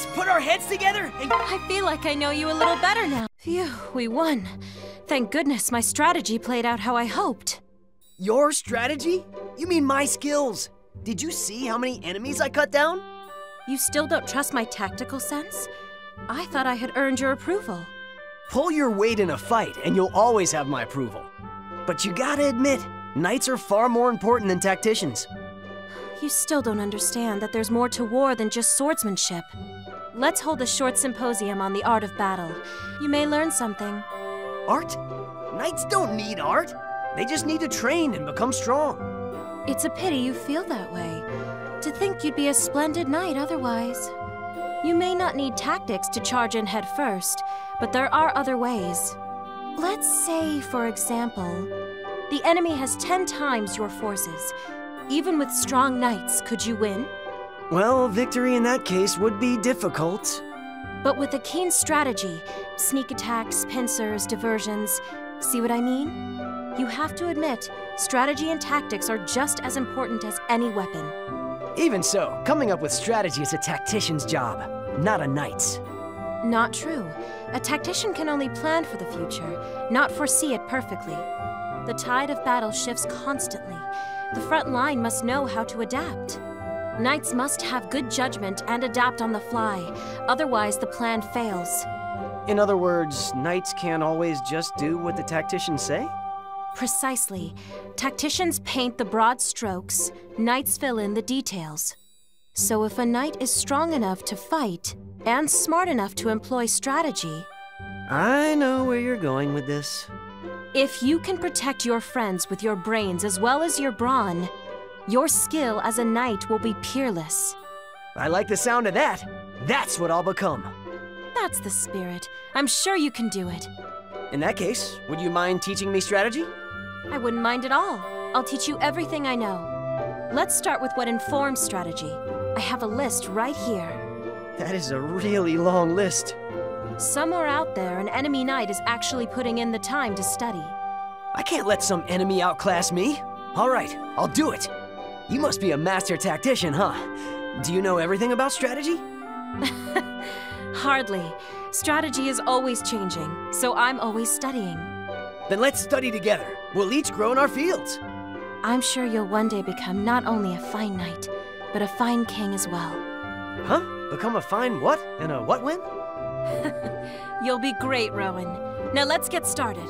Let's put our heads together and... I feel like I know you a little better now. Phew, we won. Thank goodness my strategy played out how I hoped. Your strategy? You mean my skills? Did you see how many enemies I cut down? You still don't trust my tactical sense? I thought I had earned your approval. Pull your weight in a fight and you'll always have my approval. But you gotta admit, knights are far more important than tacticians. You still don't understand that there's more to war than just swordsmanship. Let's hold a short symposium on the art of battle. You may learn something. Art? Knights don't need art. They just need to train and become strong. It's a pity you feel that way. To think you'd be a splendid knight otherwise. You may not need tactics to charge in head first, but there are other ways. Let's say, for example, the enemy has 10 times your forces. Even with strong knights, could you win? Well, victory in that case would be difficult. But with a keen strategy, sneak attacks, pincers, diversions, see what I mean? You have to admit, strategy and tactics are just as important as any weapon. Even so, coming up with strategy is a tactician's job, not a knight's. Not true. A tactician can only plan for the future, not foresee it perfectly. The tide of battle shifts constantly. The front line must know how to adapt. Knights must have good judgment and adapt on the fly, otherwise the plan fails. In other words, knights can't always just do what the tacticians say? Precisely. Tacticians paint the broad strokes, knights fill in the details. So if a knight is strong enough to fight, and smart enough to employ strategy... I know where you're going with this. If you can protect your friends with your brains as well as your brawn, your skill as a knight will be peerless. I like the sound of that. That's what I'll become. That's the spirit. I'm sure you can do it. In that case, would you mind teaching me strategy? I wouldn't mind at all. I'll teach you everything I know. Let's start with what informs strategy. I have a list right here. That is a really long list. Somewhere out there, an enemy knight is actually putting in the time to study. I can't let some enemy outclass me. All right, I'll do it. You must be a master tactician, huh? Do you know everything about strategy? Hardly. Strategy is always changing, so I'm always studying. Then let's study together. We'll each grow in our fields. I'm sure you'll one day become not only a fine knight, but a fine king as well. Huh? Become a fine what? And a what win? You'll be great, Rowan. Now let's get started.